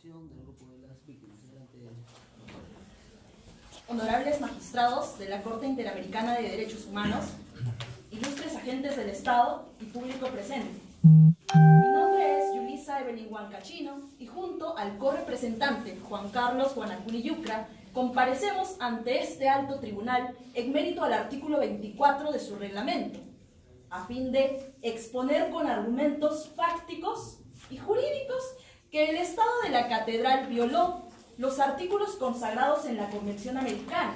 representación del grupo de las víctimas. Adelante. Honorables magistrados de la Corte Interamericana de Derechos Humanos, ilustres agentes del Estado y público presente. Mi nombre es Yulisa Evelyn Huancachino y junto al correpresentante Juan Carlos Guanacuni Yucra comparecemos ante este alto tribunal en mérito al artículo 24 de su reglamento, a fin de exponer con argumentos fácticos y jurídicos que el Estado de la Catedral violó los artículos consagrados en la Convención Americana,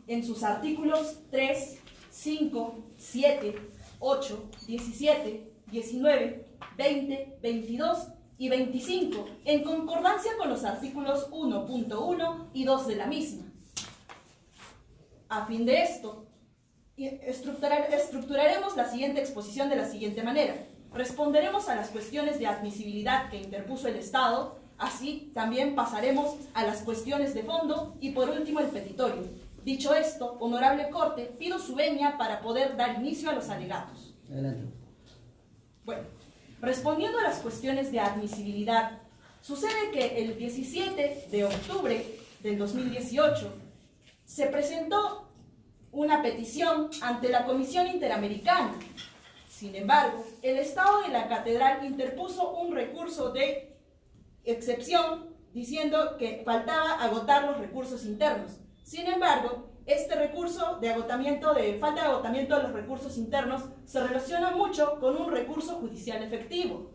en sus artículos 3, 5, 7, 8, 17, 19, 20, 22 y 25, en concordancia con los artículos 1.1 y 2 de la misma. A fin de esto, estructuraremos la siguiente exposición de la siguiente manera. Responderemos a las cuestiones de admisibilidad que interpuso el Estado, así también pasaremos a las cuestiones de fondo y por último el petitorio. Dicho esto, honorable Corte, pido su venia para poder dar inicio a los alegatos. Adelante. Bueno, respondiendo a las cuestiones de admisibilidad, sucede que el 17 de octubre del 2018 se presentó una petición ante la Comisión Interamericana. Sin embargo, el Estado de la Catedral interpuso un recurso de excepción diciendo que faltaba agotar los recursos internos. Sin embargo, este recurso de falta de agotamiento de los recursos internos se relaciona mucho con un recurso judicial efectivo,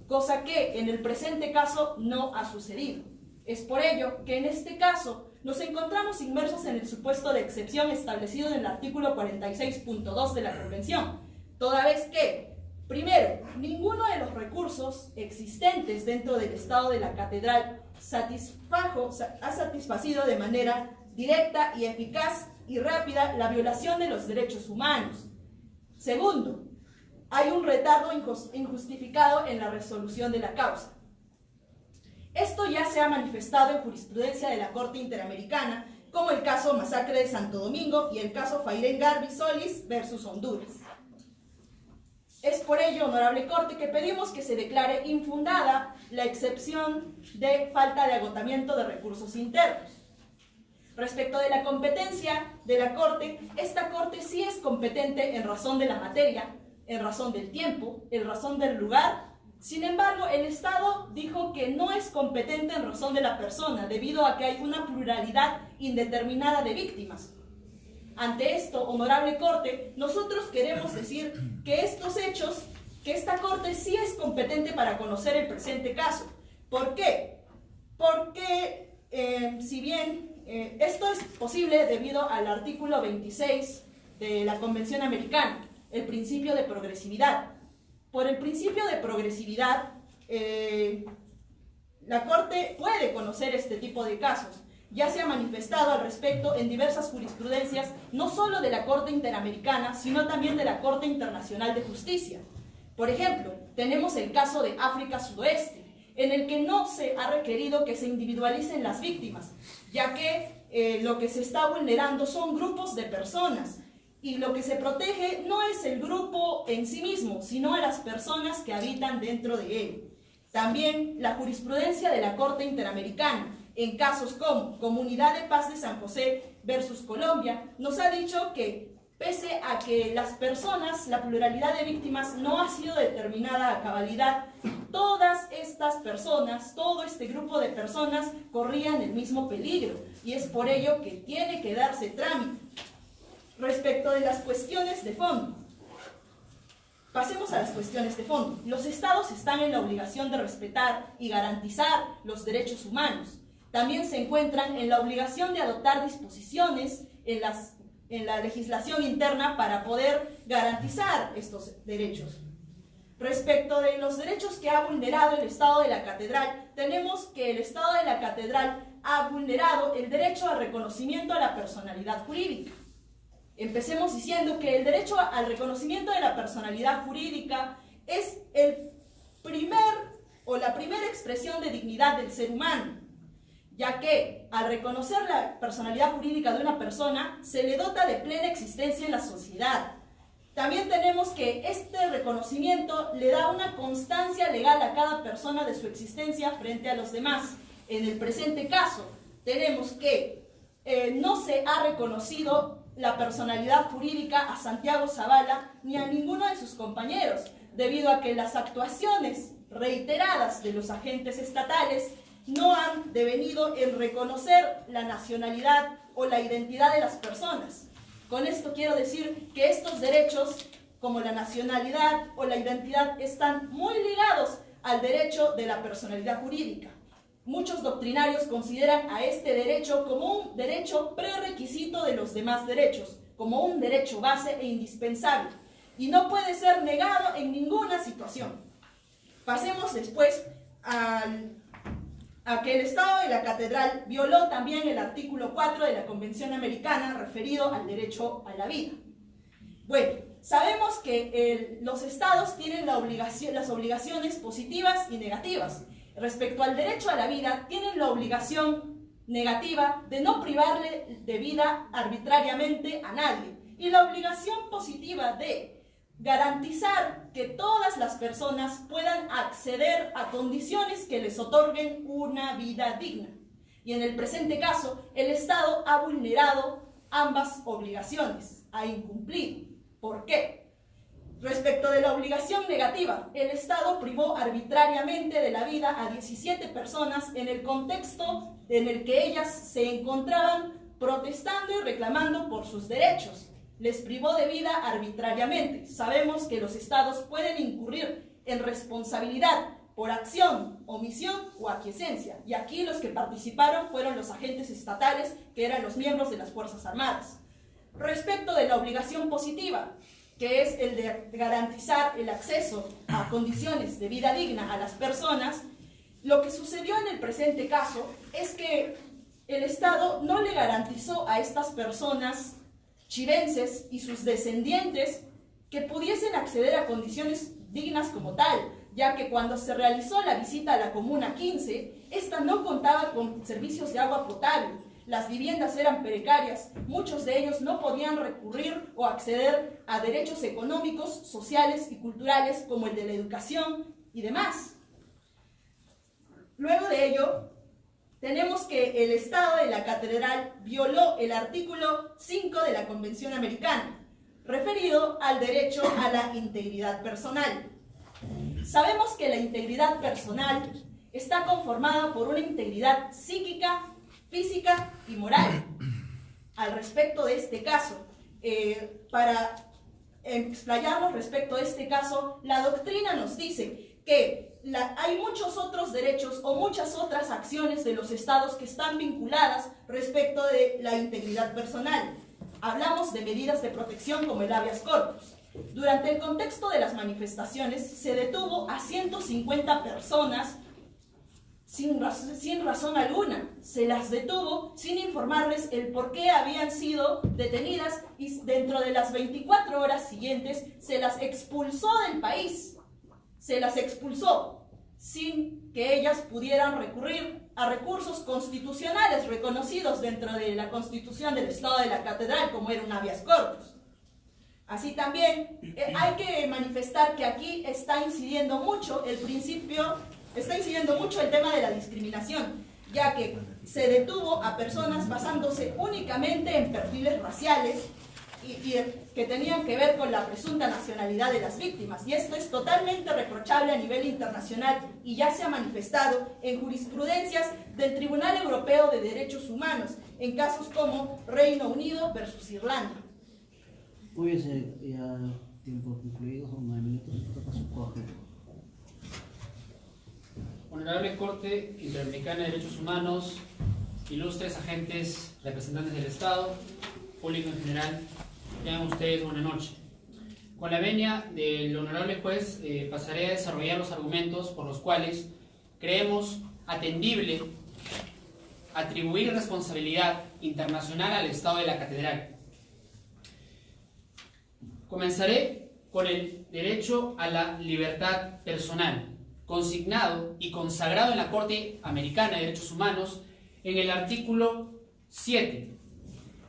cosa que en el presente caso no ha sucedido. Es por ello que en este caso nos encontramos inmersos en el supuesto de excepción establecido en el artículo 46.2 de la Convención, toda vez que, primero, ninguno de los recursos existentes dentro del Estado de la Catedral ha satisfacido de manera directa y eficaz y rápida la violación de los derechos humanos. Segundo, hay un retardo injustificado en la resolución de la causa. Esto ya se ha manifestado en jurisprudencia de la Corte Interamericana, como el caso Masacre de Santo Domingo y el caso Fayren Garbi Solis versus Honduras. Es por ello, honorable Corte, que pedimos que se declare infundada la excepción de falta de agotamiento de recursos internos. Respecto de la competencia de la Corte, esta Corte sí es competente en razón de la materia, en razón del tiempo, en razón del lugar. Sin embargo, el Estado dijo que no es competente en razón de la persona, debido a que hay una pluralidad indeterminada de víctimas. Ante esto, honorable Corte, nosotros queremos decir que estos hechos, que esta Corte sí es competente para conocer el presente caso. ¿Por qué? Porque, si bien esto es posible debido al artículo 26 de la Convención Americana, el principio de progresividad. Por el principio de progresividad, la Corte puede conocer este tipo de casos. Ya se ha manifestado al respecto en diversas jurisprudencias, no solo de la Corte Interamericana, sino también de la Corte Internacional de Justicia. Por ejemplo, tenemos el caso de África Sudoeste, en el que no se ha requerido que se individualicen las víctimas, ya que lo que se está vulnerando son grupos de personas, y lo que se protege no es el grupo en sí mismo, sino a las personas que habitan dentro de él. También la jurisprudencia de la Corte Interamericana, en casos como Comunidad de Paz de San José versus Colombia, nos ha dicho que pese a que las personas, la pluralidad de víctimas no ha sido determinada a cabalidad, todas estas personas, todo este grupo de personas corrían el mismo peligro, y es por ello que tiene que darse trámite. Respecto de las cuestiones de fondo, pasemos a las cuestiones de fondo. Los estados están en la obligación de respetar y garantizar los derechos humanos. También se encuentran en la obligación de adoptar disposiciones en la legislación interna para poder garantizar estos derechos. Respecto de los derechos que ha vulnerado el Estado de la Catedral, tenemos que el Estado de la Catedral ha vulnerado el derecho al reconocimiento a la personalidad jurídica. Empecemos diciendo que el derecho al reconocimiento de la personalidad jurídica es la primera expresión de dignidad del ser humano, ya que al reconocer la personalidad jurídica de una persona se le dota de plena existencia en la sociedad. También tenemos que este reconocimiento le da una constancia legal a cada persona de su existencia frente a los demás. En el presente caso, tenemos que no se ha reconocido la personalidad jurídica a Santiago Zavala ni a ninguno de sus compañeros, debido a que las actuaciones reiteradas de los agentes estatales no han devenido en reconocer la nacionalidad o la identidad de las personas. Con esto quiero decir que estos derechos, como la nacionalidad o la identidad, están muy ligados al derecho de la personalidad jurídica. Muchos doctrinarios consideran a este derecho como un derecho prerequisito de los demás derechos, como un derecho base e indispensable, y no puede ser negado en ninguna situación. Pasemos después a que el Estado de la Catedral violó también el artículo 4 de la Convención Americana referido al derecho a la vida. Bueno, sabemos que los Estados tienen las obligaciones positivas y negativas. Respecto al derecho a la vida, tienen la obligación negativa de no privarle de vida arbitrariamente a nadie, y la obligación positiva de garantizar que todas las personas puedan acceder a condiciones que les otorguen una vida digna. Y en el presente caso, el Estado ha vulnerado ambas obligaciones, ha incumplido. ¿Por qué? Respecto de la obligación negativa, el Estado privó arbitrariamente de la vida a 17 personas en el contexto en el que ellas se encontraban protestando y reclamando por sus derechos. Les privó de vida arbitrariamente. Sabemos que los Estados pueden incurrir en responsabilidad por acción, omisión o aquiescencia. Y aquí los que participaron fueron los agentes estatales, que eran los miembros de las Fuerzas Armadas. Respecto de la obligación positiva, que es el de garantizar el acceso a condiciones de vida digna a las personas, lo que sucedió en el presente caso es que el Estado no le garantizó a estas personas chilenses y sus descendientes que pudiesen acceder a condiciones dignas como tal, ya que cuando se realizó la visita a la Comuna 15, esta no contaba con servicios de agua potable. Las viviendas eran precarias, muchos de ellos no podían recurrir o acceder a derechos económicos, sociales y culturales como el de la educación y demás. Luego de ello, tenemos que el Estado de la Catedral violó el artículo 5 de la Convención Americana, referido al derecho a la integridad personal. Sabemos que la integridad personal está conformada por una integridad psíquica, física y moral. Al respecto de este caso, para explayarnos respecto de este caso, la doctrina nos dice que hay muchos otros derechos o muchas otras acciones de los estados que están vinculadas respecto de la integridad personal. Hablamos de medidas de protección como el habeas corpus. Durante el contexto de las manifestaciones se detuvo a 150 personas sin razón alguna. Se las detuvo sin informarles el por qué habían sido detenidas y dentro de las 24 horas siguientes se las expulsó del país. Se las expulsó sin que ellas pudieran recurrir a recursos constitucionales reconocidos dentro de la Constitución del Estado de la Catedral, como era un habeas corpus. Así también hay que manifestar que aquí está incidiendo mucho el tema de la discriminación, ya que se detuvo a personas basándose únicamente en perfiles raciales y que tenían que ver con la presunta nacionalidad de las víctimas. Y esto es totalmente reprochable a nivel internacional y ya se ha manifestado en jurisprudencias del Tribunal Europeo de Derechos Humanos, en casos como Reino Unido versus Irlanda. Muy bien, ya tiempo concluido, son 9 minutos, toca su corte. Honorable Corte Interamericana de Derechos Humanos, ilustres agentes, representantes del Estado, público en general, tengan ustedes buena noche. Con la venia del honorable juez, pasaré a desarrollar los argumentos por los cuales creemos atendible atribuir responsabilidad internacional al Estado de la Catedral. Comenzaré con el derecho a la libertad personal, consignado y consagrado en la Corte Americana de Derechos Humanos en el artículo 7,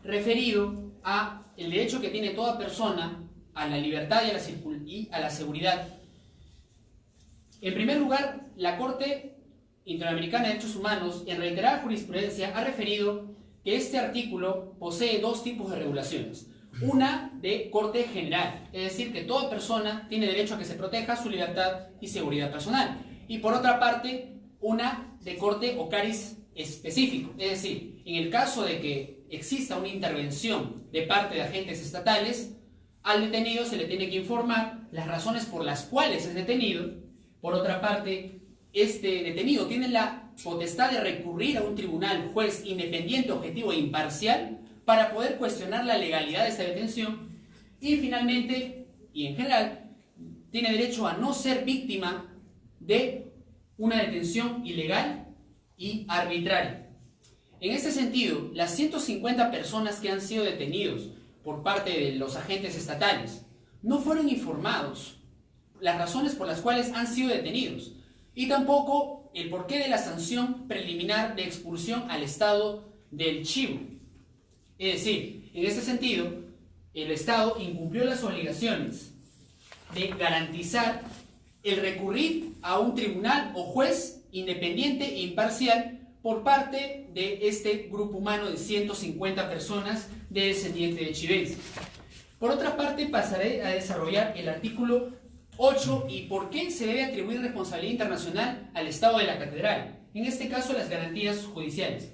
referido a el derecho que tiene toda persona a la libertad y a la seguridad. En primer lugar, la Corte Interamericana de Derechos Humanos, en reiterada jurisprudencia, ha referido que este artículo posee dos tipos de regulaciones. Una de corte general, es decir, que toda persona tiene derecho a que se proteja su libertad y seguridad personal. Y por otra parte, una de corte o cariz específico, es decir, en el caso de que exista una intervención de parte de agentes estatales, al detenido se le tiene que informar las razones por las cuales es detenido. Por otra parte, este detenido tiene la potestad de recurrir a un tribunal, juez independiente, objetivo e imparcial para poder cuestionar la legalidad de esta detención. Y finalmente, y en general, tiene derecho a no ser víctima de una detención ilegal y arbitraria. En este sentido, las 150 personas que han sido detenidos por parte de los agentes estatales no fueron informados las razones por las cuales han sido detenidos y tampoco el porqué de la sanción preliminar de expulsión al estado del Chivo. Es decir, en este sentido, el Estado incumplió las obligaciones de garantizar el recurrir a un tribunal o juez independiente e imparcial por parte de este grupo humano de 150 personas de descendientes de chivenses. Por otra parte, pasaré a desarrollar el artículo 8 y por qué se debe atribuir responsabilidad internacional al Estado de la Catedral, en este caso las garantías judiciales.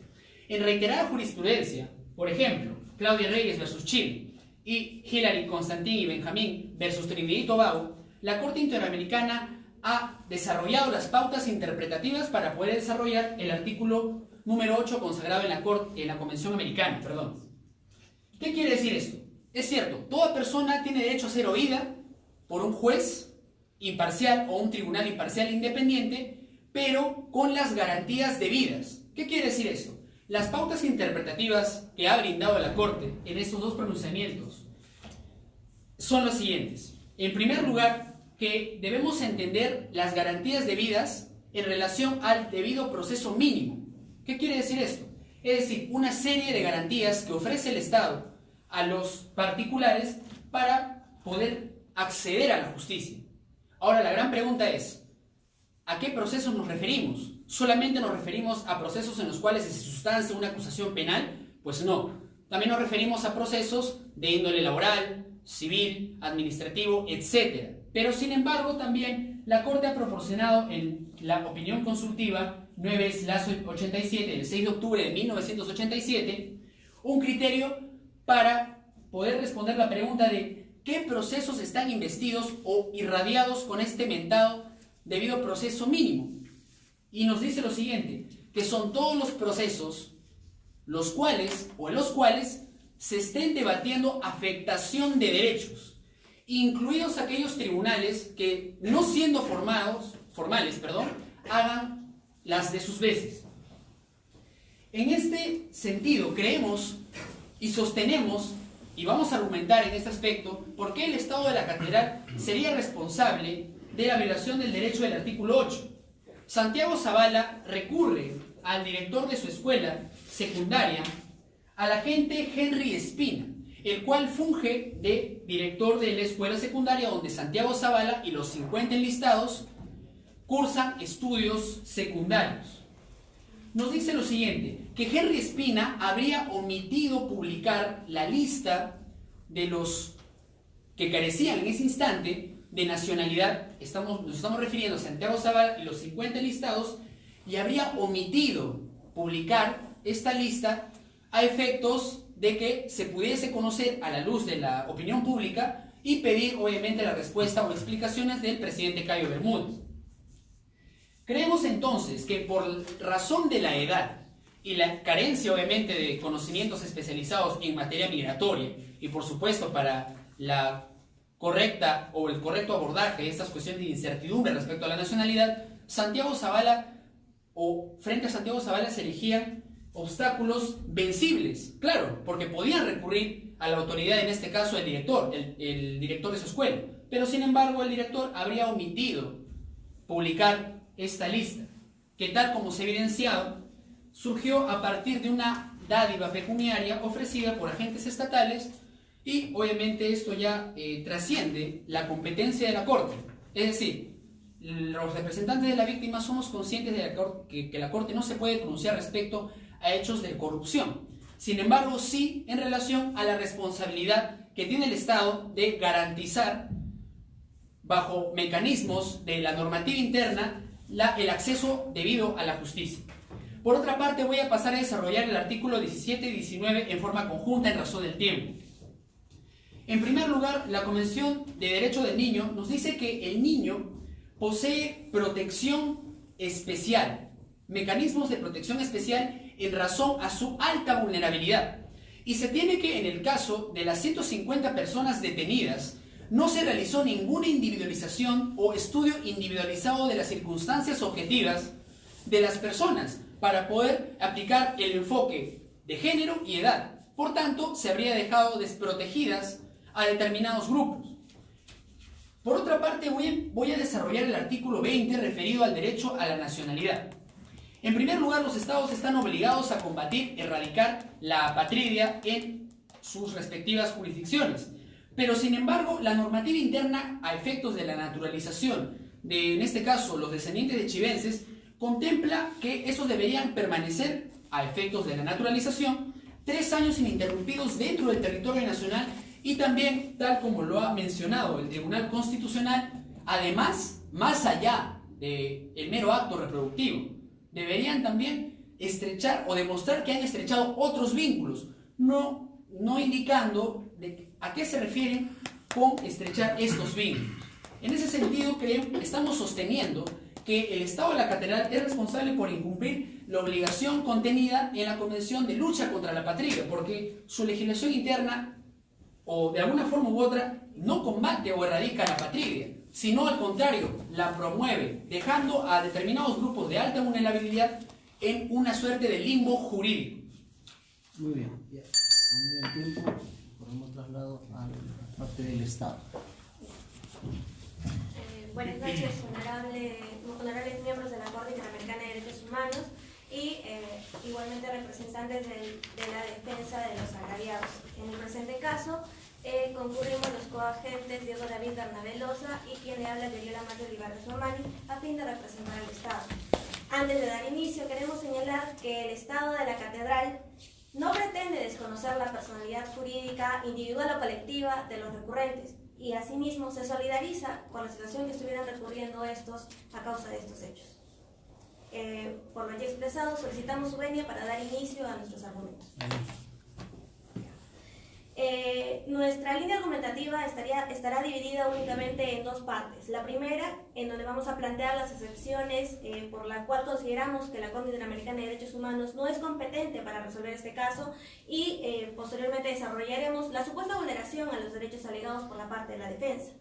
En reiterada jurisprudencia, por ejemplo, Claudia Reyes versus Chile y Hillary Constantin y Benjamín versus Trinidad y Tobago, la Corte Interamericana ha desarrollado las pautas interpretativas para poder desarrollar el artículo número 8 consagrado en la Convención Americana. ¿Qué quiere decir esto? Es cierto, toda persona tiene derecho a ser oída por un juez imparcial o un tribunal imparcial independiente, pero con las garantías debidas. ¿Qué quiere decir esto? Las pautas interpretativas que ha brindado la Corte en estos dos pronunciamientos son las siguientes. En primer lugar, que debemos entender las garantías debidas en relación al debido proceso mínimo. ¿Qué quiere decir esto? Es decir, una serie de garantías que ofrece el Estado a los particulares para poder acceder a la justicia. Ahora, la gran pregunta es, ¿a qué procesos nos referimos? ¿Solamente nos referimos a procesos en los cuales se sustancia una acusación penal? Pues no. También nos referimos a procesos de índole laboral, civil, administrativo, etc. Pero, sin embargo, también la Corte ha proporcionado en la opinión consultiva 9/87 del 6 de octubre de 1987 un criterio para poder responder la pregunta de qué procesos están investidos o irradiados con este mentado debido proceso mínimo. Y nos dice lo siguiente, que son todos los procesos los cuales se estén debatiendo afectación de derechos, incluidos aquellos tribunales que, no siendo formales, hagan las de sus veces. En este sentido, creemos y sostenemos, y vamos a argumentar en este aspecto, por qué el Estado de la Catedral sería responsable de la violación del derecho del artículo 8. Santiago Zavala recurre al director de su escuela secundaria, al agente Henry Espina, el cual funge de director de la escuela secundaria donde Santiago Zavala y los 50 enlistados cursan estudios secundarios. Nos dice lo siguiente, que Henry Espina habría omitido publicar la lista de los que carecían en ese instante de nacionalidad, nos estamos refiriendo a Santiago Zavala y los 50 enlistados, y habría omitido publicar esta lista a efectos de que se pudiese conocer a la luz de la opinión pública y pedir obviamente la respuesta o explicaciones del presidente Cayo Bermúdez. Creemos entonces que por razón de la edad y la carencia obviamente de conocimientos especializados en materia migratoria y por supuesto para la correcta o el correcto abordaje de estas cuestiones de incertidumbre respecto a la nacionalidad, frente a Santiago Zavala se erigían obstáculos vencibles, claro, porque podían recurrir a la autoridad, en este caso el director de su escuela, pero sin embargo el director habría omitido publicar esta lista, que tal como se ha evidenciado, surgió a partir de una dádiva pecuniaria ofrecida por agentes estatales y obviamente esto ya trasciende la competencia de la Corte. Es decir, los representantes de la víctima somos conscientes de que la Corte no se puede pronunciar respecto a hechos de corrupción. Sin embargo, sí en relación a la responsabilidad que tiene el Estado de garantizar, bajo mecanismos de la normativa interna, el acceso debido a la justicia. Por otra parte, voy a pasar a desarrollar el artículo 17 y 19 en forma conjunta en razón del tiempo. En primer lugar, la Convención de Derecho del Niño nos dice que el niño posee protección especial, mecanismos de protección especial en razón a su alta vulnerabilidad. Y se tiene que, en el caso de las 150 personas detenidas, no se realizó ninguna individualización o estudio individualizado de las circunstancias objetivas de las personas para poder aplicar el enfoque de género y edad. Por tanto, se habría dejado desprotegidas a determinados grupos. Por otra parte, voy a desarrollar el artículo 20 referido al derecho a la nacionalidad. En primer lugar, los estados están obligados a combatir, erradicar la apatridia en sus respectivas jurisdicciones. Pero, sin embargo, la normativa interna a efectos de la naturalización de, en este caso, los descendientes de chivenses, contempla que esos deberían permanecer, a efectos de la naturalización, 3 años ininterrumpidos dentro del territorio nacional y también, tal como lo ha mencionado el Tribunal Constitucional, además, más allá del mero acto reproductivo, deberían también estrechar o demostrar que han estrechado otros vínculos, no indicando a qué se refieren con estrechar estos vínculos. En ese sentido, estamos sosteniendo que el Estado de la Catedral es responsable por incumplir la obligación contenida en la Convención de Lucha contra la Apatridia, porque su legislación interna, o de alguna forma u otra, no combate o erradica la apatridia, sino al contrario, la promueve, dejando a determinados grupos de alta vulnerabilidad en una suerte de limbo jurídico. Muy bien, ya. A medio tiempo, podemos trasladar a la parte del Estado. Buenas noches, honorables miembros de la Corte Interamericana de Derechos Humanos y igualmente representantes de la defensa de los agraviados. En el presente caso, concurrimos los coagentes Diego David Bernabé Loza y quien le habla Yeriola Mario Olivares Romani a fin de representar al Estado. Antes de dar inicio, queremos señalar que el Estado de la Catedral no pretende desconocer la personalidad jurídica individual o colectiva de los recurrentes y asimismo se solidariza con la situación que estuvieran recurriendo estos a causa de estos hechos. Por lo ya expresado, solicitamos su venia para dar inicio a nuestros argumentos. Nuestra línea argumentativa estará dividida únicamente en 2 partes. La primera, en donde vamos a plantear las excepciones por la cual consideramos que la Corte Interamericana de Derechos Humanos no es competente para resolver este caso y posteriormente desarrollaremos la supuesta vulneración a los derechos alegados por la parte de la defensa.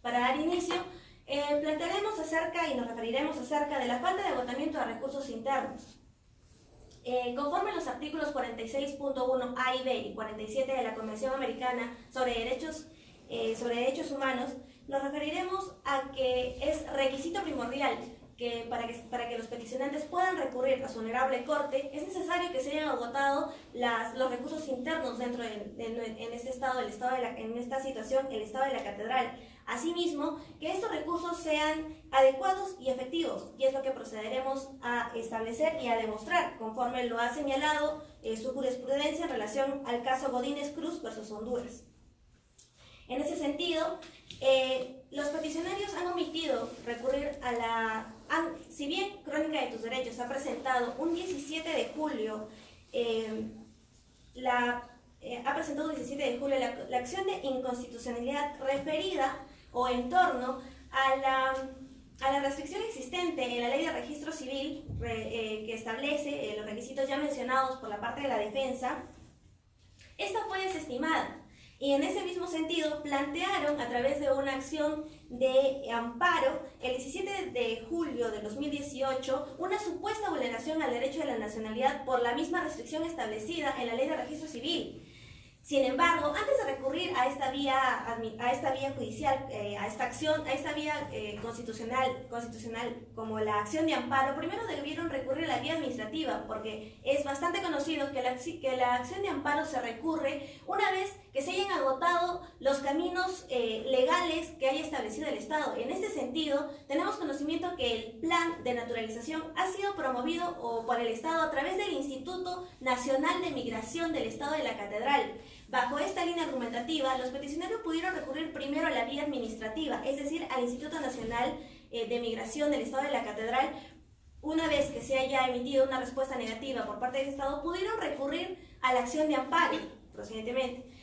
Para dar inicio, plantearemos acerca y nos referiremos acerca de la falta de agotamiento de recursos internos. Conforme los artículos 46.1 A y B y 47 de la Convención Americana sobre Derechos Humanos, nos referiremos a que es requisito primordial que para que los peticionantes puedan recurrir a su honorable corte, es necesario que se hayan agotado los recursos internos dentro en este estado, en esta situación, el Estado de la Catedral. Asimismo, que estos recursos sean adecuados y efectivos, y es lo que procederemos a establecer y a demostrar, conforme lo ha señalado su jurisprudencia en relación al caso Godínez Cruz versus Honduras. En ese sentido, los peticionarios han omitido recurrir si bien Crónica de tus Derechos ha presentado un 17 de julio la acción de inconstitucionalidad referida o en torno a la restricción existente en la Ley de Registro Civil que establece los requisitos ya mencionados por la parte de la defensa. Esta fue desestimada y en ese mismo sentido plantearon a través de una acción de amparo el 17 de julio de 2018 una supuesta vulneración al derecho de la nacionalidad por la misma restricción establecida en la Ley de Registro Civil. Sin embargo, antes de recurrir a esta vía judicial, a esta vía constitucional como la acción de amparo, primero debieron recurrir a la vía administrativa, porque es bastante conocido que la acción de amparo se recurre una vez que se hayan agotado los caminos legales que haya establecido el Estado. En este sentido, tenemos conocimiento que el plan de naturalización ha sido promovido por el Estado a través del Instituto Nacional de Migración del Estado de la Catedral. Bajo esta línea argumentativa, los peticionarios pudieron recurrir primero a la vía administrativa, es decir, al Instituto Nacional de Migración del Estado de la Catedral. Una vez que se haya emitido una respuesta negativa por parte del Estado, pudieron recurrir a la acción de amparo, procedientemente.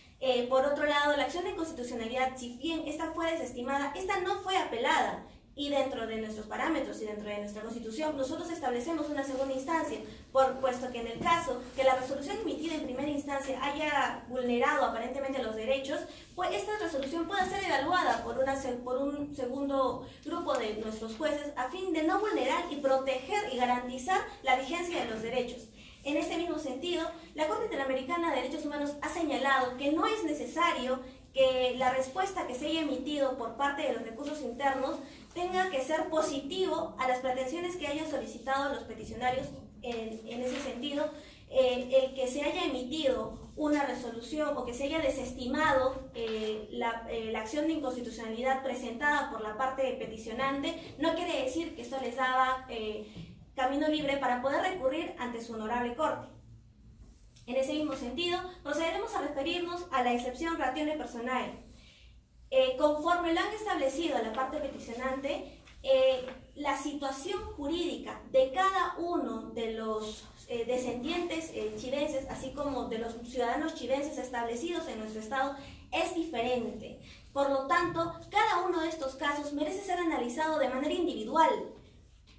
Por otro lado, la acción de inconstitucionalidad, si bien esta fue desestimada, esta no fue apelada. Y dentro de nuestros parámetros y dentro de nuestra Constitución, nosotros establecemos una segunda instancia, puesto que en el caso que la resolución emitida en primera instancia haya vulnerado aparentemente los derechos, pues esta resolución pueda ser evaluada por un segundo grupo de nuestros jueces a fin de no vulnerar y proteger y garantizar la vigencia de los derechos. En este mismo sentido, la Corte Interamericana de Derechos Humanos ha señalado que no es necesario que la respuesta que se haya emitido por parte de los recursos internos tenga que ser positivo a las pretensiones que hayan solicitado los peticionarios. En ese sentido, el que se haya emitido una resolución o que se haya desestimado la acción de inconstitucionalidad presentada por la parte peticionante no quiere decir que esto les daba camino libre para poder recurrir ante su honorable corte. En ese mismo sentido, procederemos a referirnos a la excepción ratione personae. Conforme lo han establecido la parte peticionante, la situación jurídica de cada uno de los descendientes chilenses, así como de los ciudadanos chilenses establecidos en nuestro estado, es diferente. Por lo tanto, cada uno de estos casos merece ser analizado de manera individual.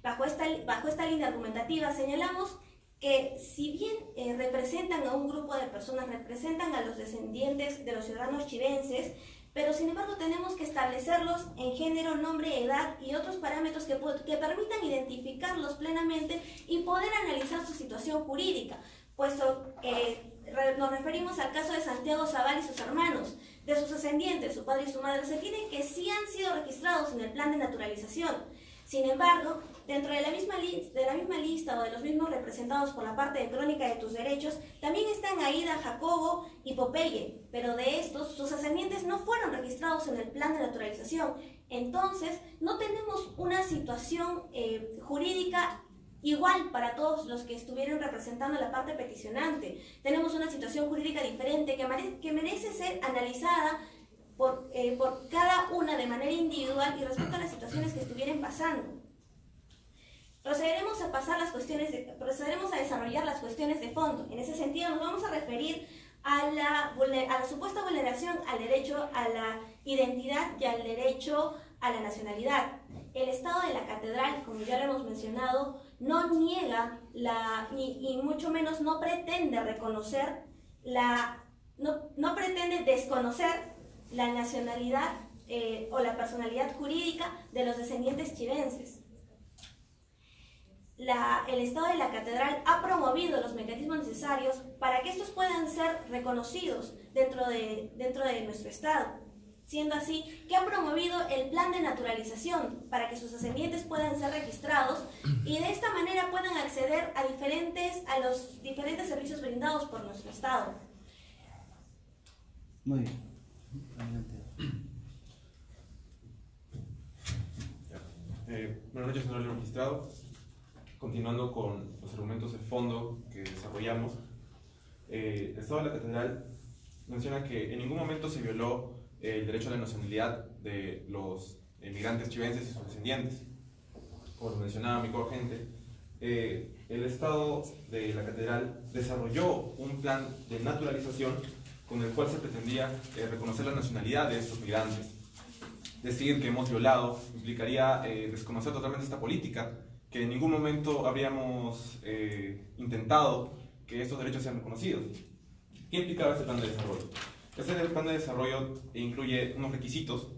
Bajo esta línea argumentativa señalamos que si bien representan a un grupo de personas, representan a los descendientes de los ciudadanos chilenses, pero sin embargo tenemos que establecerlos en género, nombre, edad y otros parámetros que permitan identificarlos plenamente y poder analizar su situación jurídica, puesto nos referimos al caso de Santiago Zaval y sus hermanos. De sus descendientes, su padre y su madre, se tiene que sí han sido registrados en el plan de naturalización. Sin embargo, dentro de la misma lista o de los mismos representados por la parte de Crónica de tus Derechos, también están Aida, Jacobo y Popeye, pero de estos, sus ascendientes no fueron registrados en el plan de naturalización. Entonces, no tenemos una situación jurídica igual para todos los que estuvieron representando la parte peticionante. Tenemos una situación jurídica diferente que merece ser analizada por cada una de manera individual y respecto a las situaciones que estuvieran pasando. Procederemos a desarrollar las cuestiones de fondo. En ese sentido nos vamos a referir a la supuesta vulneración al derecho a la identidad y al derecho a la nacionalidad. El Estado de la Catedral, como ya lo hemos mencionado, no niega y mucho menos no pretende reconocer no pretende desconocer la nacionalidad o la personalidad jurídica de los descendientes chilenses. El Estado de la Catedral ha promovido los mecanismos necesarios para que estos puedan ser reconocidos dentro de nuestro Estado, siendo así que ha promovido el plan de naturalización para que sus ascendientes puedan ser registrados y de esta manera puedan acceder a los diferentes servicios brindados por nuestro Estado. Muy bien. Adelante. Buenas noches, señor magistrado. Continuando con los argumentos de fondo que desarrollamos, el Estado de la Catedral menciona que en ningún momento se violó el derecho a la nacionalidad de los emigrantes chilenses y sus descendientes. Como lo mencionaba mi coagente, el Estado de la Catedral desarrolló un plan de naturalización con el cual se pretendía reconocer la nacionalidad de estos migrantes. Decir que hemos violado implicaría desconocer totalmente esta política, que en ningún momento habríamos intentado que estos derechos sean reconocidos. ¿Qué implicaba este plan de desarrollo? Este plan de desarrollo incluye unos requisitos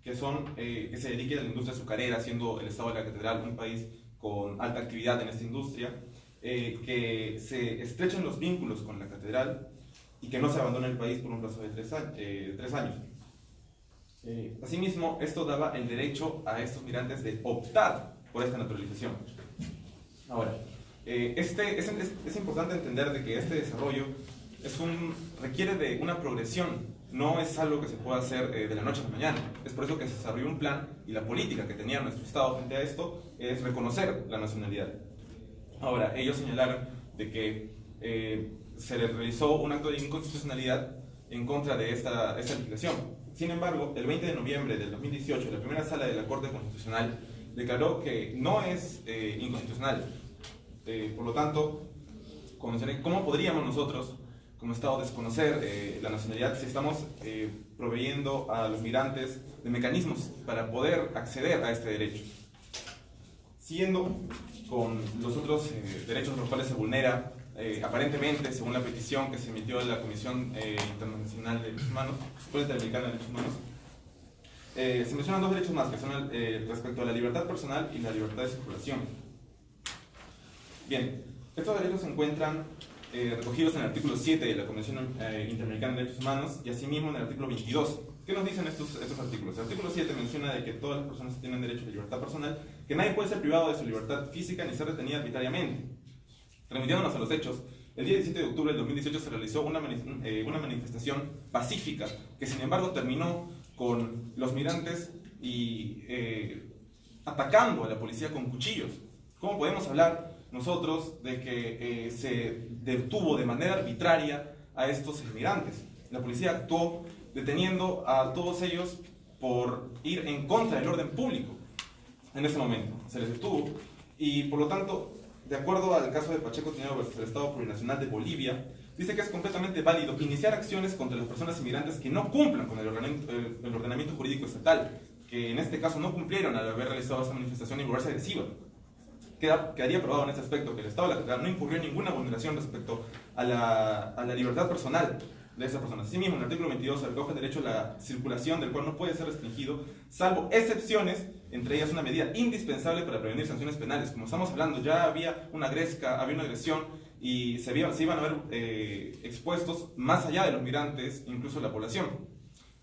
que son que se dedique a la industria azucarera, siendo el Estado de la Catedral un país con alta actividad en esta industria, que se estrechen los vínculos con la Catedral y que no se abandone el país por un plazo de 3 años. Asimismo, esto daba el derecho a estos migrantes de optar por esta naturalización. Ahora, es importante entender de que este desarrollo requiere de una progresión, no es algo que se pueda hacer de la noche a la mañana. Es por eso que se desarrolló un plan y la política que tenía nuestro Estado frente a esto es reconocer la nacionalidad. Ahora, ellos señalaron de que se le realizó un acto de inconstitucionalidad en contra de esta legislación. Sin embargo, el 20 de noviembre del 2018, la primera sala de la Corte Constitucional declaró que no es inconstitucional. Por lo tanto, ¿cómo podríamos nosotros, como Estado, desconocer la nacionalidad si estamos proveyendo a los migrantes de mecanismos para poder acceder a este derecho? Siguiendo con los otros derechos los cuales se vulnera, aparentemente, según la petición que se emitió de la Comisión Internacional de Derechos Humanos, Interamericana de Derechos Humanos, se mencionan dos derechos más, que son respecto a la libertad personal y la libertad de circulación. Bien, estos derechos se encuentran recogidos en el artículo 7 de la Convención Interamericana de Derechos Humanos y asimismo en el artículo 22. ¿Qué nos dicen estos artículos? El artículo 7 menciona de que todas las personas tienen derecho a la libertad personal, que nadie puede ser privado de su libertad física ni ser retenida arbitrariamente. Remitiéndonos a los hechos, el día 17 de octubre del 2018 se realizó una manifestación pacífica que sin embargo terminó con los migrantes atacando a la policía con cuchillos. ¿Cómo podemos hablar nosotros de que se detuvo de manera arbitraria a estos migrantes? La policía actuó deteniendo a todos ellos por ir en contra del orden público. En ese momento se les detuvo y por lo tanto, de acuerdo al caso de Pacheco Tineo versus el Estado Plurinacional de Bolivia, dice que es completamente válido iniciar acciones contra las personas inmigrantes que no cumplan con el ordenamiento jurídico estatal, que en este caso no cumplieron al haber realizado esta manifestación y volverse agresiva. Quedaría probado en este aspecto que el Estado de la Catedral no incurrió en ninguna vulneración respecto a la libertad personal de esas personas. Asimismo, en el artículo 22 se recoge el derecho a la circulación, del cual no puede ser restringido, salvo excepciones, entre ellas una medida indispensable para prevenir sanciones penales. Como estamos hablando, ya había una agresión y se iban a ver expuestos más allá de los migrantes, incluso la población.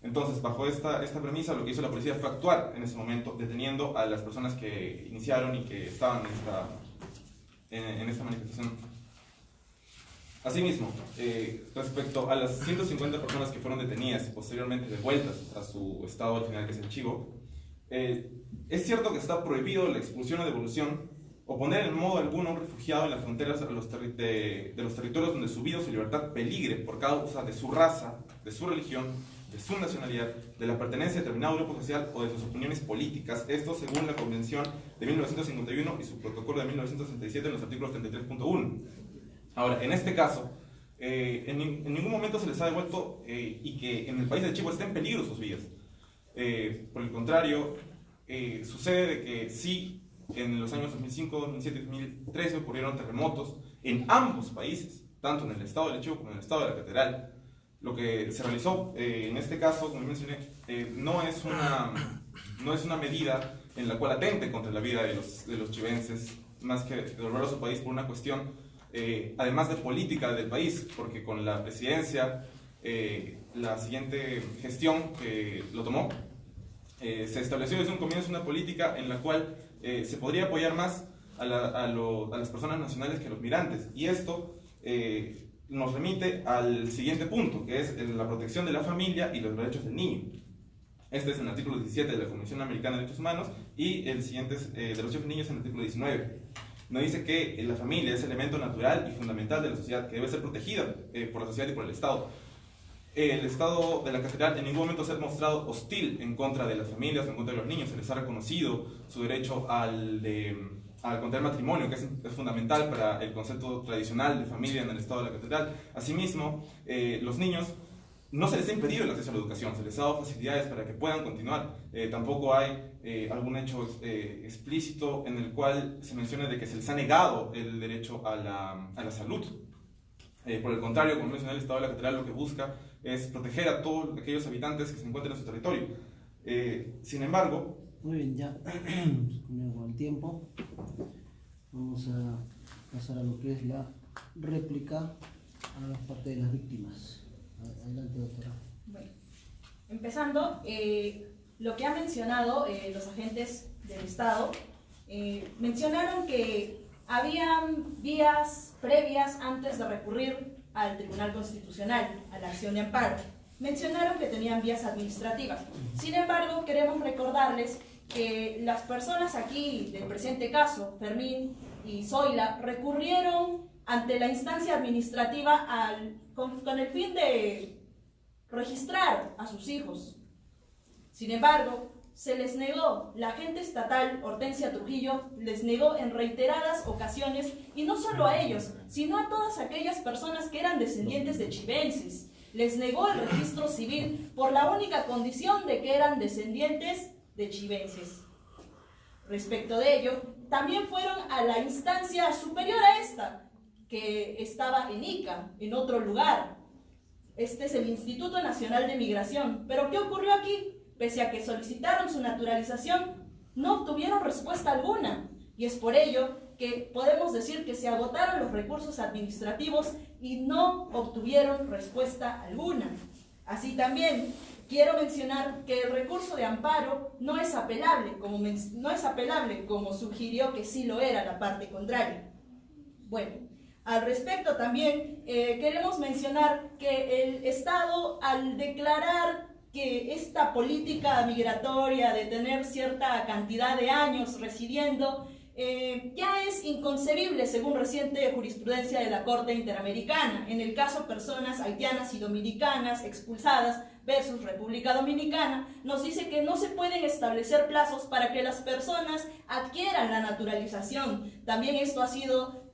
Entonces, bajo esta premisa, lo que hizo la policía fue actuar en ese momento, deteniendo a las personas que iniciaron y que estaban en esta manifestación. Asimismo, respecto a las 150 personas que fueron detenidas y posteriormente devueltas a su estado original, que es el Chivo, es cierto que está prohibido la expulsión o devolución o poner en modo alguno a un refugiado en las fronteras de los territorios donde su vida o su libertad peligre por causa de su raza, de su religión, de su nacionalidad, de la pertenencia a determinado grupo social o de sus opiniones políticas. Esto según la Convención de 1951 y su protocolo de 1967 en los artículos 33.1. Ahora, en este caso, en ningún momento se les ha devuelto y que en el país del Chivo esté en peligro sus vidas. Por el contrario, sucede de que sí, en los años 2005, 2007 y 2013 ocurrieron terremotos en ambos países, tanto en el estado del Chivo como en el estado de la Catedral. Lo que se realizó en este caso, como mencioné, no es una medida en la cual atente contra la vida de los chivenses, más que devolver a su país por una cuestión además de política del país, porque con la presidencia, la siguiente gestión que lo tomó, se estableció desde un comienzo una política en la cual se podría apoyar más a las personas nacionales que a los migrantes. Y esto nos remite al siguiente punto, que es la protección de la familia y los derechos del niño. Este es en el artículo 17 de la Convención Americana de Derechos Humanos y el siguiente es derechos del niño en el artículo 19. Nos dice que la familia es elemento natural y fundamental de la sociedad, que debe ser protegida por la sociedad y por el Estado. El Estado de la Catedral en ningún momento se ha mostrado hostil en contra de las familias, en contra de los niños. Se les ha reconocido su derecho al contraer matrimonio, que es fundamental para el concepto tradicional de familia en el Estado de la Catedral. Asimismo, los niños no se les ha impedido el acceso a la educación, se les ha dado facilidades para que puedan continuar. Tampoco hay algún hecho explícito en el cual se mencione de que se les ha negado el derecho a la salud. Por el contrario, como mencioné, el Estado de la Catedral lo que busca es proteger a todos aquellos habitantes que se encuentran en su territorio. Sin embargo... Muy bien, ya con el tiempo vamos a pasar a lo que es la réplica a la parte de las víctimas. Adelante, doctora. Bueno, empezando, lo que han mencionado los agentes del Estado, mencionaron que habían vías previas antes de recurrir al Tribunal Constitucional, a la acción de amparo. Mencionaron que tenían vías administrativas. Sin embargo, queremos recordarles que las personas aquí del presente caso, Fermín y Zoila, recurrieron ante la instancia administrativa con el fin de registrar a sus hijos. Sin embargo, se les negó, la agente estatal Hortensia Trujillo les negó en reiteradas ocasiones, y no solo a ellos, sino a todas aquellas personas que eran descendientes de chivenses. Les negó el registro civil por la única condición de que eran descendientes de chivenses. Respecto de ello, también fueron a la instancia superior a esta, que estaba en Ica, en otro lugar. Este es el Instituto Nacional de Migración. ¿Pero qué ocurrió aquí? Pese a que solicitaron su naturalización, no obtuvieron respuesta alguna. Y es por ello que podemos decir que se agotaron los recursos administrativos y no obtuvieron respuesta alguna. Así también quiero mencionar que el recurso de amparo no es apelable, como sugirió que sí lo era la parte contraria. Bueno, al respecto también queremos mencionar que el Estado, al declarar que esta política migratoria de tener cierta cantidad de años residiendo ya es inconcebible según reciente jurisprudencia de la Corte Interamericana. En el caso personas haitianas y dominicanas expulsadas versus República Dominicana, nos dice que no se pueden establecer plazos para que las personas adquieran la naturalización. También esto ha sido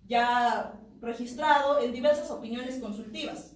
ya registrado en diversas opiniones consultivas.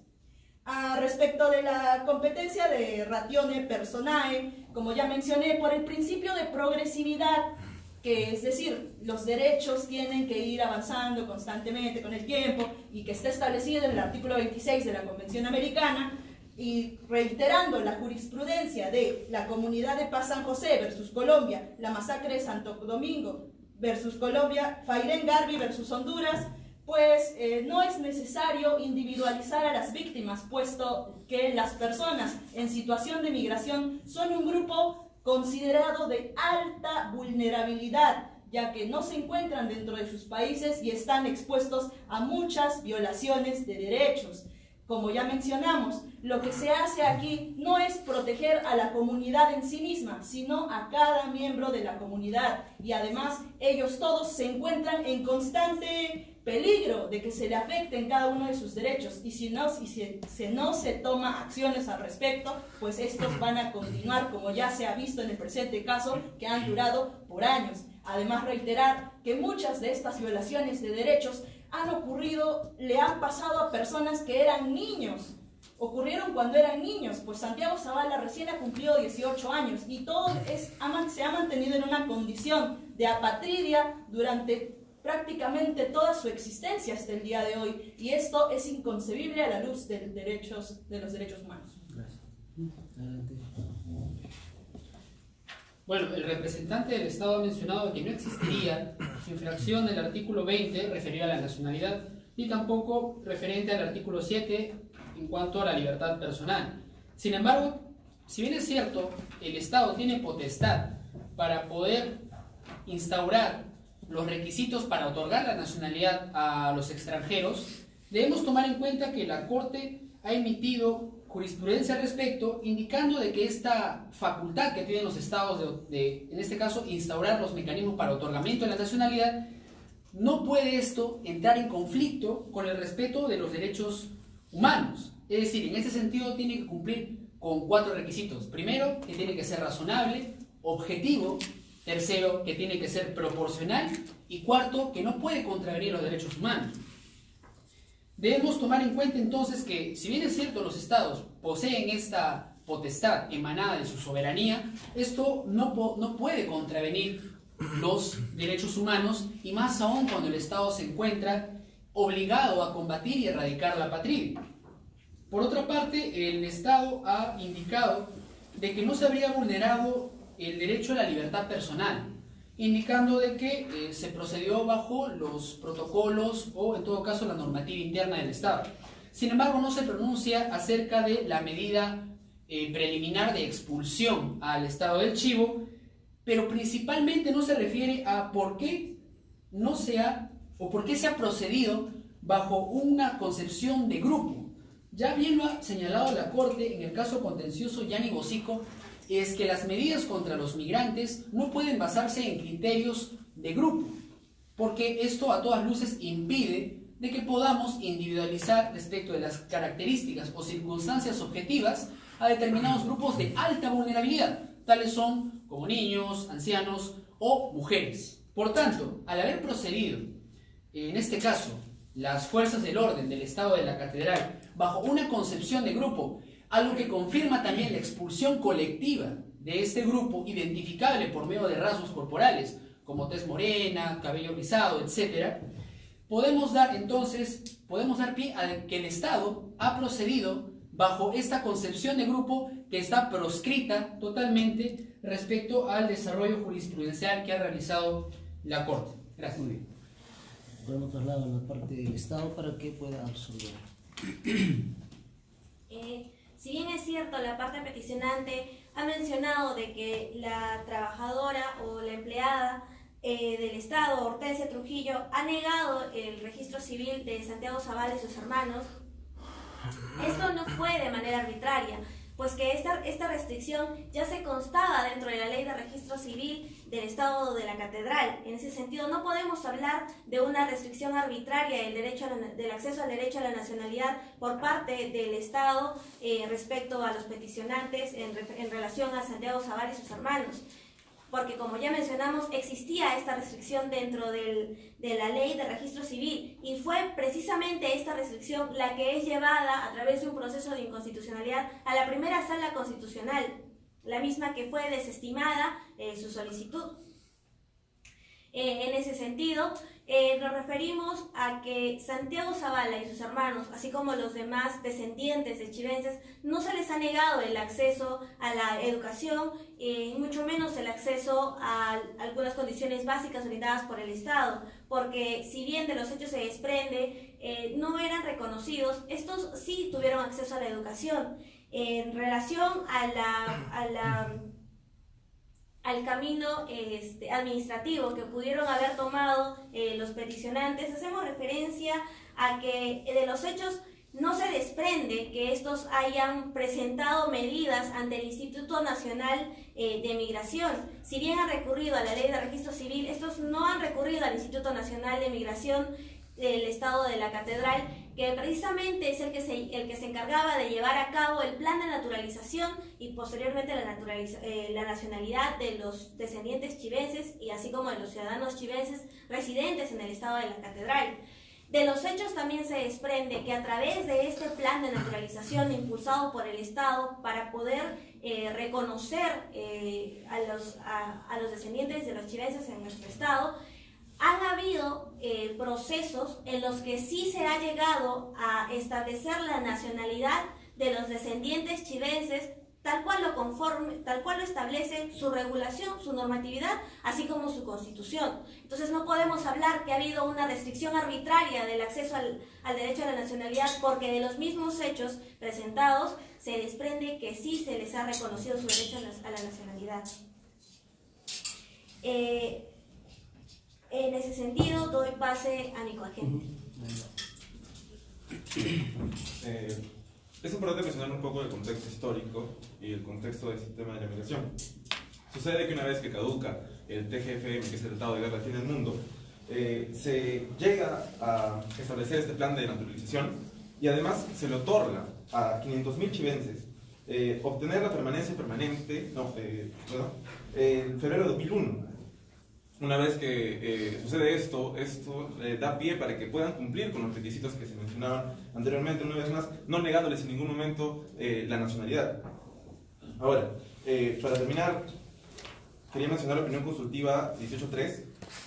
Respecto de la competencia de ratione personae, como ya mencioné, por el principio de progresividad, que es decir, los derechos tienen que ir avanzando constantemente con el tiempo y que está establecido en el artículo 26 de la Convención Americana, y reiterando la jurisprudencia de la Comunidad de Paz San José versus Colombia, la masacre de Santo Domingo versus Colombia, Fairén Garbi versus Honduras, pues no es necesario individualizar a las víctimas, puesto que las personas en situación de migración son un grupo considerado de alta vulnerabilidad, ya que no se encuentran dentro de sus países y están expuestos a muchas violaciones de derechos. Como ya mencionamos, lo que se hace aquí no es proteger a la comunidad en sí misma, sino a cada miembro de la comunidad. Y además, ellos todos se encuentran en constante peligro de que se le afecten cada uno de sus derechos. Y si no se toma acciones al respecto, pues estos van a continuar, como ya se ha visto en el presente caso, que han durado por años. Además, reiterar que muchas de estas violaciones de derechos le han pasado a personas que eran niños. Ocurrieron cuando eran niños, pues Santiago Zavala recién ha cumplido 18 años y todo se ha mantenido en una condición de apatridia durante prácticamente toda su existencia hasta el día de hoy. Y esto es inconcebible a la luz de los derechos humanos. Gracias. Adelante. Bueno, el representante del Estado ha mencionado que no existiría infracción del artículo 20 referido a la nacionalidad, ni tampoco referente al artículo 7 en cuanto a la libertad personal. Sin embargo, si bien es cierto, el Estado tiene potestad para poder instaurar los requisitos para otorgar la nacionalidad a los extranjeros, debemos tomar en cuenta que la Corte ha emitido jurisprudencia al respecto, indicando de que esta facultad que tienen los estados en este caso, instaurar los mecanismos para otorgamiento de la nacionalidad, no puede esto entrar en conflicto con el respeto de los derechos humanos. Es decir, en ese sentido tiene que cumplir con 4 requisitos. Primero, que tiene que ser razonable, objetivo. Tercero, que tiene que ser proporcional. Y cuarto, que no puede contravenir los derechos humanos. Debemos tomar en cuenta entonces que, si bien es cierto los estados poseen esta potestad emanada de su soberanía, esto no puede contravenir los derechos humanos, y más aún cuando el Estado se encuentra obligado a combatir y erradicar la apatridia. Por otra parte, el Estado ha indicado de que no se habría vulnerado el derecho a la libertad personal, indicando de que se procedió bajo los protocolos o en todo caso la normativa interna del Estado. Sin embargo, no se pronuncia acerca de la medida preliminar de expulsión al Estado del Chivo, pero principalmente no se refiere a por qué se ha procedido bajo una concepción de grupo. Ya bien lo ha señalado la Corte en el caso contencioso Yanni Bosico, es que las medidas contra los migrantes no pueden basarse en criterios de grupo, porque esto a todas luces impide de que podamos individualizar respecto de las características o circunstancias objetivas a determinados grupos de alta vulnerabilidad, tales son como niños, ancianos o mujeres. Por tanto, al haber procedido, en este caso, las fuerzas del orden del Estado de la Catedral, bajo una concepción de grupo, algo que confirma también la expulsión colectiva de este grupo, identificable por medio de rasgos corporales, como tez morena, cabello rizado, etc., podemos dar pie a que el Estado ha procedido bajo esta concepción de grupo que está proscrita totalmente respecto al desarrollo jurisprudencial que ha realizado la Corte. Gracias. Muy bien. Bueno, traslado a la parte del Estado para que pueda absolver. Si bien es cierto, la parte peticionante ha mencionado de que la trabajadora o la empleada del Estado, Hortensia Trujillo, ha negado el registro civil de Santiago Zavala y sus hermanos, esto no fue de manera arbitraria, pues que esta restricción ya se constaba dentro de la Ley de Registro Civil del Estado de la Catedral. En ese sentido, no podemos hablar de una restricción arbitraria del acceso al derecho a la nacionalidad por parte del Estado respecto a los peticionantes en relación a Santiago Zavala y sus hermanos. Porque, como ya mencionamos, existía esta restricción dentro de la Ley de Registro Civil, y fue precisamente esta restricción la que es llevada a través de un proceso de inconstitucionalidad a la primera sala constitucional, la misma que fue desestimada su solicitud. En ese sentido, nos referimos a que Santiago Zavala y sus hermanos, así como los demás descendientes de chivenses, no se les ha negado el acceso a la educación, y mucho menos el acceso a algunas condiciones básicas brindadas por el Estado, porque si bien de los hechos se desprende, no eran reconocidos. Estos sí tuvieron acceso a la educación. En relación al camino administrativo que pudieron haber tomado los peticionantes, hacemos referencia a que de los hechos no se desprende que estos hayan presentado medidas ante el Instituto Nacional de Migración. Si bien han recurrido a la Ley de Registro Civil, estos no han recurrido al Instituto Nacional de Migración del Estado de la Catedral, que precisamente es el que se encargaba de llevar a cabo el plan de naturalización y posteriormente la nacionalidad de los descendientes chivenses y así como de los ciudadanos chivenses residentes en el Estado de la Catedral. De los hechos también se desprende que a través de este plan de naturalización impulsado por el Estado para poder reconocer a los descendientes de los chivenses en nuestro Estado, han habido procesos en los que sí se ha llegado a establecer la nacionalidad de los descendientes chivenses tal cual lo establece su regulación, su normatividad, así como su constitución. Entonces no podemos hablar que ha habido una restricción arbitraria del acceso al derecho a la nacionalidad, porque de los mismos hechos presentados se desprende que sí se les ha reconocido su derecho a la nacionalidad. En ese sentido, doy pase a mi coagente. Es importante mencionar un poco el contexto histórico y el contexto del sistema de la migración. Sucede que una vez que caduca el TGFM, que es el Tratado de Guerra del Fin del Mundo, se llega a establecer este plan de naturalización y además se le otorga a 500.000 chivenses obtener la permanencia permanente en febrero de 2001. Una vez que sucede esto da pie para que puedan cumplir con los requisitos que se mencionaban anteriormente, una vez más, no negándoles en ningún momento la nacionalidad. Ahora, para terminar, quería mencionar la opinión consultiva 18.3,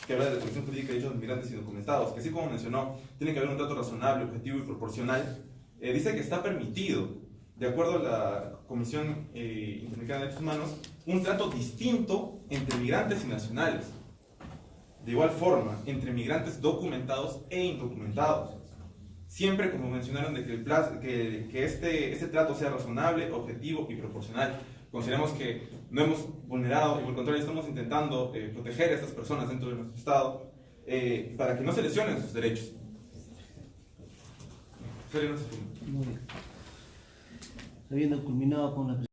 que habla de la protección jurídica de derechos de migrantes indocumentados, que así como mencionó, tiene que haber un trato razonable, objetivo y proporcional. Dice que está permitido, de acuerdo a la Comisión Interamericana de Derechos Humanos, un trato distinto entre migrantes y nacionales. De igual forma, entre migrantes documentados e indocumentados. Siempre, como mencionaron, de que este trato sea razonable, objetivo y proporcional. Consideramos que no hemos vulnerado, y por el contrario, estamos intentando proteger a estas personas dentro de nuestro Estado para que no se lesionen sus derechos. Sería nuestro punto. Muy bien. Habiendo culminado con la